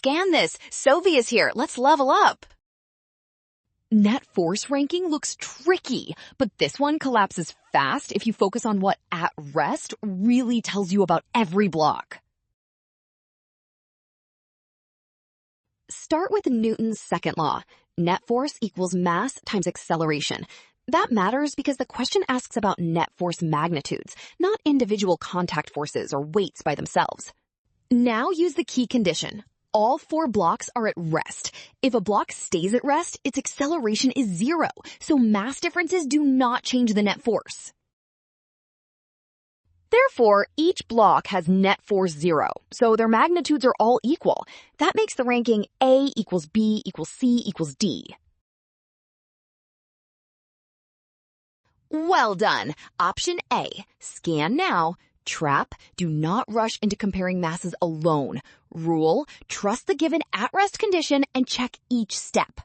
scan this. Sovi is here. Let's level up. Net force ranking looks tricky, but this one collapses fast if you focus on what at rest really tells you about every block. Start with Newton's second law. Net force equals mass times acceleration. That matters because the question asks about net force magnitudes, not individual contact forces or weights by themselves. Now use the key condition. All 4 blocks are at rest. If a block stays at rest, its acceleration is 0, so mass differences do not change the net force. Therefore, each block has net force 0, so their magnitudes are all equal. That makes the ranking A equals B equals C equals D. Well done. Option A, scan now. Trap, do not rush into comparing masses alone. Rule, trust the given at-rest condition and check each step.